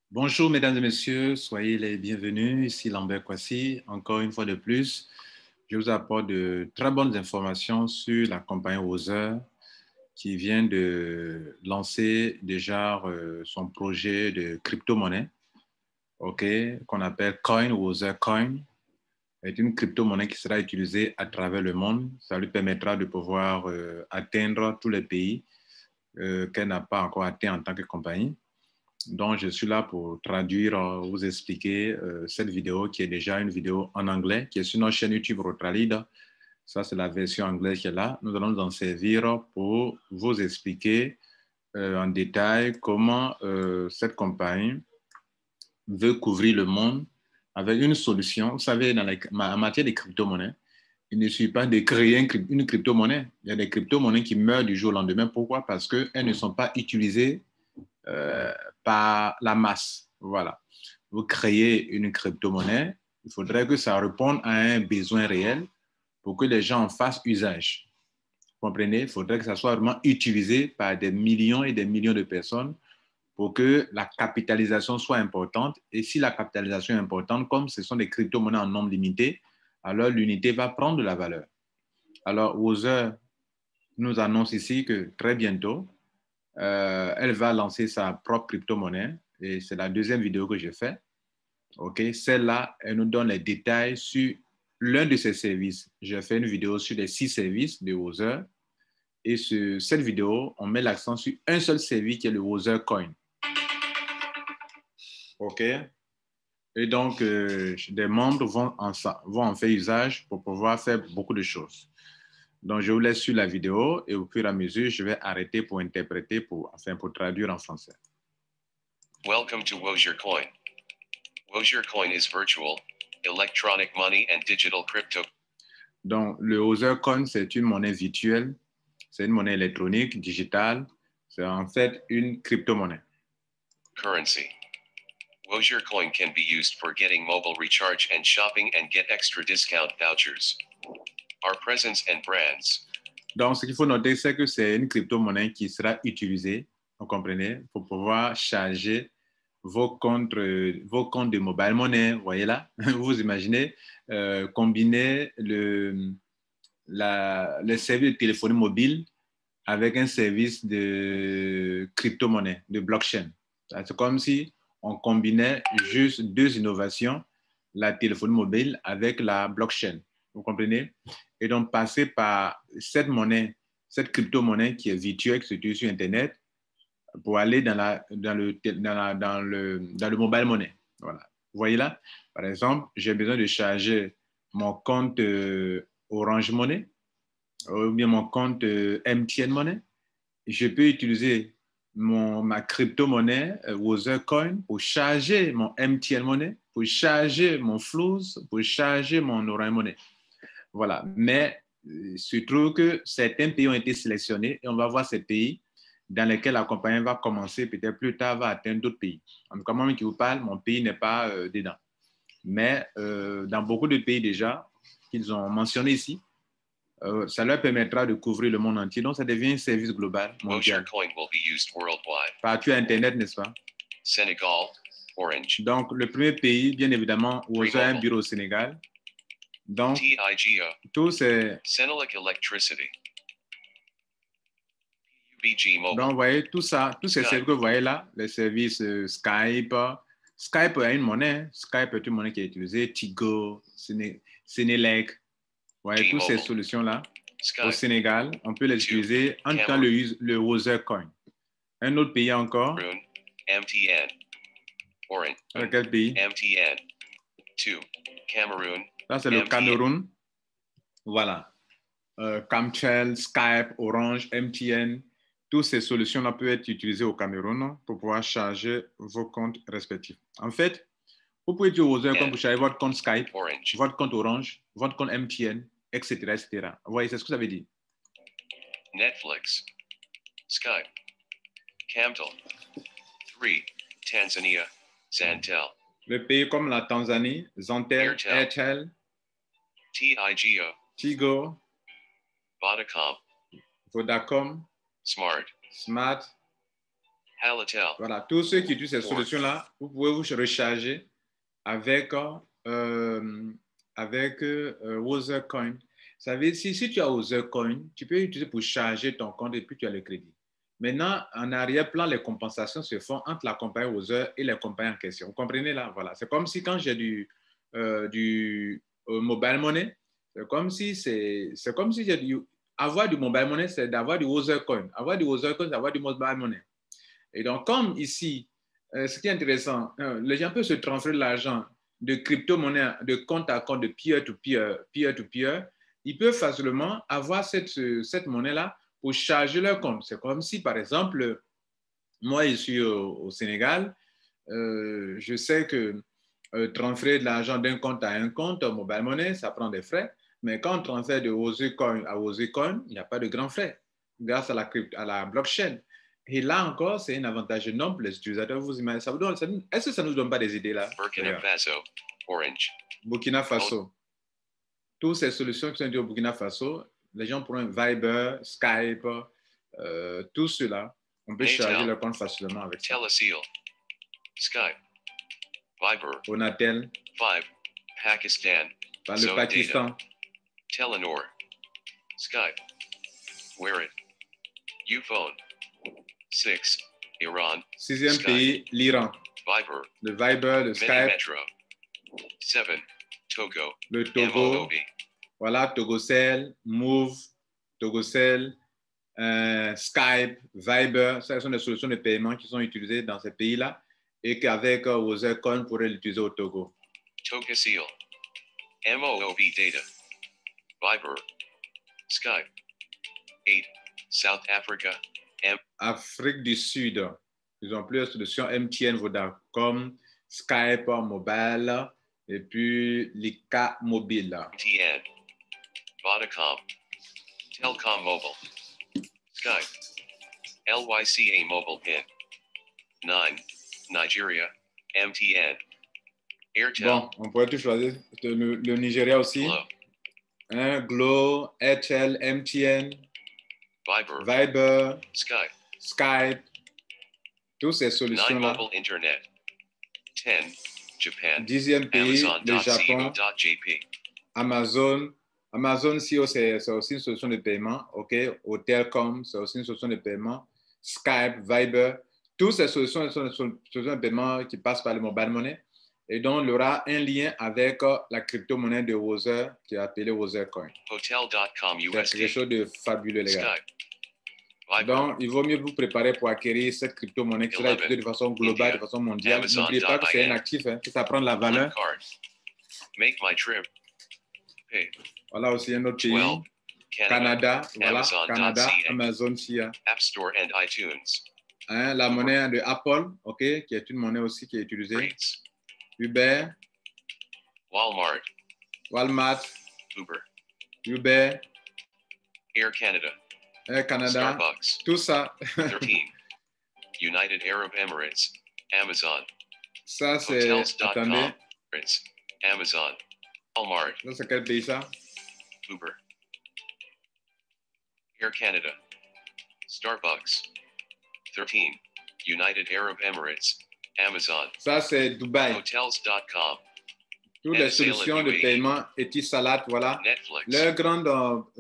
Bonjour mesdames et messieurs, soyez les bienvenus. Ici Lambert Kwasi. Encore une fois de plus, je vous apporte de très bonnes informations sur la compagnie Other qui vient de lancer déjà son projet de crypto-monnaie, ok, qu'on appelle Coin ou Other Coin. C'est une crypto-monnaie qui sera utilisée à travers le monde. Ça lui permettra de pouvoir atteindre tous les pays qu'elle n'a pas encore atteint en tant que compagnie. Donc, je suis là pour traduire, vous expliquer cette vidéo qui est déjà une vidéo en anglais, qui est sur notre chaîne YouTube Rotralide. Ça, c'est la version anglaise qui est là. Nous allons nous en servir pour vous expliquer en détail comment cette compagnie veut couvrir le monde avec une solution. Vous savez, en matière de crypto-monnaie, il ne suffit pas de créer une crypto-monnaie. Il y a des crypto-monnaies qui meurent du jour au lendemain. Pourquoi? Parce qu'elles ne sont pas utilisées euh, par la masse. Voilà. Vous créez une crypto-monnaie, il faudrait que ça réponde à un besoin réel pour que les gens en fassent usage. Vous comprenez? Il faudrait que ça soit vraiment utilisé par des millions et des millions de personnes pour que la capitalisation soit importante. Et si la capitalisation est importante, comme ce sont des crypto-monnaies en nombre limité, alors l'unité va prendre de la valeur. Alors, Other nous annonce ici que très bientôt, elle va lancer sa propre crypto-monnaie et c'est la deuxième vidéo que je fais. OK, celle-là, elle nous donne les détails sur l'un de ses services. J'ai fait une vidéo sur les 6 services de Other et sur cette vidéo, on met l'accent sur un seul service qui est le Other Coin. OK, et donc des membres vont en faire usage pour pouvoir faire beaucoup de choses. Donc, je vous laisse sur la vidéo et au fur et à mesure, je vais arrêter pour interpréter, pour traduire en français. Welcome to Wozier Coin. Wozier Coin is virtual, electronic money and digital crypto. Donc, le Other Coin, c'est une monnaie virtuelle, c'est une monnaie électronique, digitale. C'est en fait une crypto-monnaie. Currency. Wozier Coin can be used for getting mobile recharge and shopping and get extra discount vouchers. Our presence and brands. Donc, ce qu'il faut noter, c'est que c'est une crypto-monnaie qui sera utilisée, vous comprenez, pour pouvoir charger vos comptes de mobile money. Vous voyez là, vous imaginez, combiner le service de téléphonie mobile avec un service de crypto-monnaie, de blockchain. C'est comme si on combinait juste deux innovations, la téléphonie mobile avec la blockchain. Vous comprenez? Et donc, passer par cette monnaie, cette crypto-monnaie qui est virtuelle, qui se trouve sur Internet, pour aller dans le mobile money. Voilà. Vous voyez là? Par exemple, j'ai besoin de charger mon compte Orange Money ou bien mon compte MTN Money. Je peux utiliser ma crypto-monnaie Othercoin pour charger mon MTN Money, pour charger mon Flows, pour charger mon Orange Money. Voilà. Mais il se trouve que certains pays ont été sélectionnés et on va voir ces pays dans lesquels la compagnie va commencer, peut-être plus tard, va atteindre d'autres pays. En tout cas, moi qui vous parle, mon pays n'est pas dedans. Mais dans beaucoup de pays déjà, qu'ils ont mentionné ici, ça leur permettra de couvrir le monde entier. Donc, ça devient un service global, mondial. Partout Internet, n'est-ce pas? Senegal, Orange. Donc, le premier pays, bien évidemment, Other a un bureau au Sénégal. Donc, TIGO. tout c'est... Senelec Electricity. Donc, vous voyez, tout ça, tous ces services que vous voyez là, les services Skype. Skype a une monnaie. Skype est une monnaie qui est utilisée. Tigo, Senelec. Vous voyez, toutes ces solutions-là, au Sénégal, on peut les utiliser en tant le Other Coin. Un autre pays encore. MTN. Orange. Quel pays? MTN. 2. Cameroon. Ça, c'est le Cameroun. Voilà. Camtel, Skype, Orange, MTN. Toutes ces solutions-là peuvent être utilisées au Cameroun pour pouvoir charger vos comptes respectifs. En fait, vous pouvez utiliser Other Coin pour charger votre compte Skype, votre compte Orange, votre compte MTN, etc., etc. Vous voyez, c'est ce que ça veut dire. Netflix. Skype. Camtel. 3. Tanzania. Zantel. Le pays comme la Tanzanie, Zantel, Airtel, TIGO. Tigo, Vodacom. Vodacom, Smart. Alcatel. Voilà, tous ceux qui utilisent ces solutions-là, vous pouvez vous recharger avec, Wozurcoin. Ça veut dire, si tu as Wozurcoin, tu peux l'utiliser pour charger ton compte et puis tu as le crédit. Maintenant, en arrière-plan, les compensations se font entre la compagnie Wozur et les compagnies en question. Vous comprenez là? Voilà. C'est comme si quand j'ai du mobile money, c'est comme si j'ai avoir du mobile money, c'est d'avoir du Wozurcoin. Avoir du Wozurcoin, c'est avoir du mobile money. Et donc, comme ici, ce qui est intéressant, les gens peuvent se transférer de l'argent de crypto-monnaie, de compte à compte, de peer-to-peer, peer-to-peer. Ils peuvent facilement avoir cette monnaie-là pour charger leur compte. C'est comme si, par exemple, moi, je suis au Sénégal, je sais que transférer de l'argent d'un compte à un compte, mobile money, ça prend des frais. Mais quand on transfère de Wozurcoin à Wozurcoin, il n'y a pas de grands frais grâce à la blockchain. Et là encore, c'est un avantage énorme pour les utilisateurs. Vous imaginez, est-ce que ça ne nous donne pas des idées là? Burkina Faso, Orange. Burkina Faso. Toutes ces solutions qui sont dites au Burkina Faso, les gens pourront Viber, Skype, tout cela, on peut charger leur compte facilement avec ça. Teleseal, Skype, Viber, Onatel, 5, Pakistan, le Pakistan, Telenor, Skype, Werit, Uphone, 6, Iran, sixième Skype, pays, l'Iran, Viber, le Viber, le Skype, Metro, 7, Togo, le Togo, MOOB. Voilà, Togocell, Move, Togocell, Skype, Viber, ce sont des solutions de paiement qui sont utilisées dans ces pays-là et qu'avec Wozurcoin, on pourrait l'utiliser au Togo. Togaseal, MOOB Data, Viber, Skype, 8, South Africa, Afrique du Sud, ils ont plusieurs solutions, MTN, Vodacom, Skype Mobile et puis Lika Mobile. MTN, Vodacom, Telcom Mobile, Skype, LYCA Mobile PIN, 9, Nigeria, MTN, Airtel. Bon, on pourrait tout choisir. Le Nigeria aussi. Glo, Glo, Airtel, MTN, Viber, Viber, Skype, Skype, toutes ces 9 solutions-là. Mobile Internet, 10, Japan, Dixième pays, le Japon, Amazon.co.jp, Amazon. Amazon CEO, c'est aussi une solution de paiement. OK. Hotelcom, c'est aussi une solution de paiement. Skype, Viber, toutes ces solutions sont des solutions de paiement qui passent par le mobile money. Et donc, il y aura un lien avec la crypto-monnaie de Wozur qui est appelée Wozurcoin. Hotel.com C'est quelque USD, chose de fabuleux, les gars. Skype, Viber, Donc, il vaut mieux vous préparer pour acquérir cette crypto-monnaie qui sera utilisée de façon globale, de façon mondiale. N'oubliez pas que c'est un actif, hein, que ça prend de la valeur. Card, Make My Trip, Pay, Voilà aussi un autre pays. 12, Canada, voilà, Amazon.ca, Canada, Amazon SIA. App Store and iTunes, Hein, la monnaie de Apple, OK, qui est une monnaie aussi qui est utilisée. Rates, Uber, Walmart, Walmart, Uber, Uber, Air Canada, Air Canada, Starbucks, tout ça. 13, United Arab Emirates, Amazon, Ça, c'est, attendez, Hotels.com, Emirates, Amazon, Walmart, ça, c'est quel pays ça? Uber, Air Canada, Starbucks, 13, United Arab Emirates, Amazon, Ça, c'est Dubaï. Hotels.com, Toutes les solutions de paiement, Etisalat, voilà. Netflix, Leur grande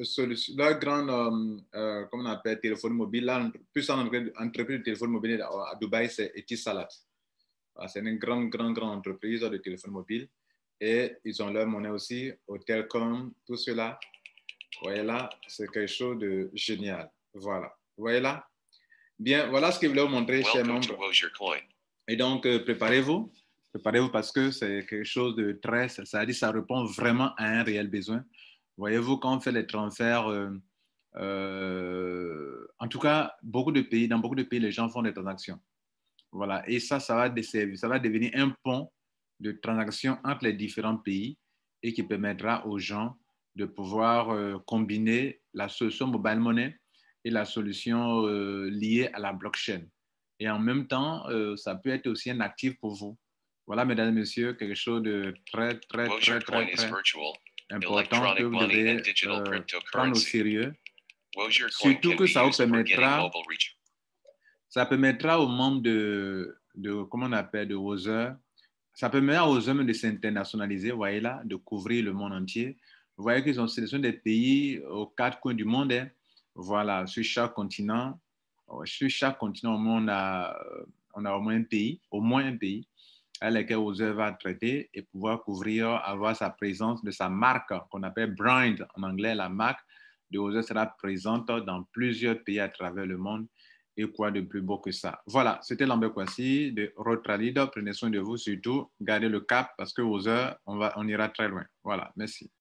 solution, comment on appelle, téléphone mobile, là, plus en entreprise de téléphone mobile à Dubaï, c'est Etisalat. Voilà, c'est une grande entreprise de téléphone mobile. Et ils ont leur monnaie aussi, Hotelcom, tout cela. Vous voyez là, c'est quelque chose de génial. Voilà. Vous voyez là? Bien, voilà ce que je voulais vous montrer, chers welcome to membres. Wozurcoin. Et donc, préparez-vous. Préparez-vous parce que c'est quelque chose de très... Ça dit, ça répond vraiment à un réel besoin. Voyez-vous, quand on fait les transferts, en tout cas, dans beaucoup de pays, les gens font des transactions. Voilà. Et ça va devenir un pont de transactions entre les différents pays et qui permettra aux gens de pouvoir combiner la solution mobile money et la solution liée à la blockchain. Et en même temps, ça peut être aussi un actif pour vous. Voilà, mesdames et messieurs, quelque chose de très important que vous devez prendre au sérieux. Surtout que ça vous permettra Ça permettra aux membres comment on appelle, de Other, ça permet aux hommes de s'internationaliser, vous voyez là, de couvrir le monde entier. Vous voyez qu'ils ont sélectionné des pays aux quatre coins du monde. Hein. Voilà, sur chaque continent, on a au moins un pays à lequel Other va traiter et pouvoir couvrir, avoir sa présence de sa marque qu'on appelle brand en anglais. La marque de Other sera présente dans plusieurs pays à travers le monde. Et quoi de plus beau que ça? Voilà, c'était Lambert Kwasi de Rotralid. Prenez soin de vous, surtout, gardez le cap parce que aux heures, on ira très loin. Voilà, merci.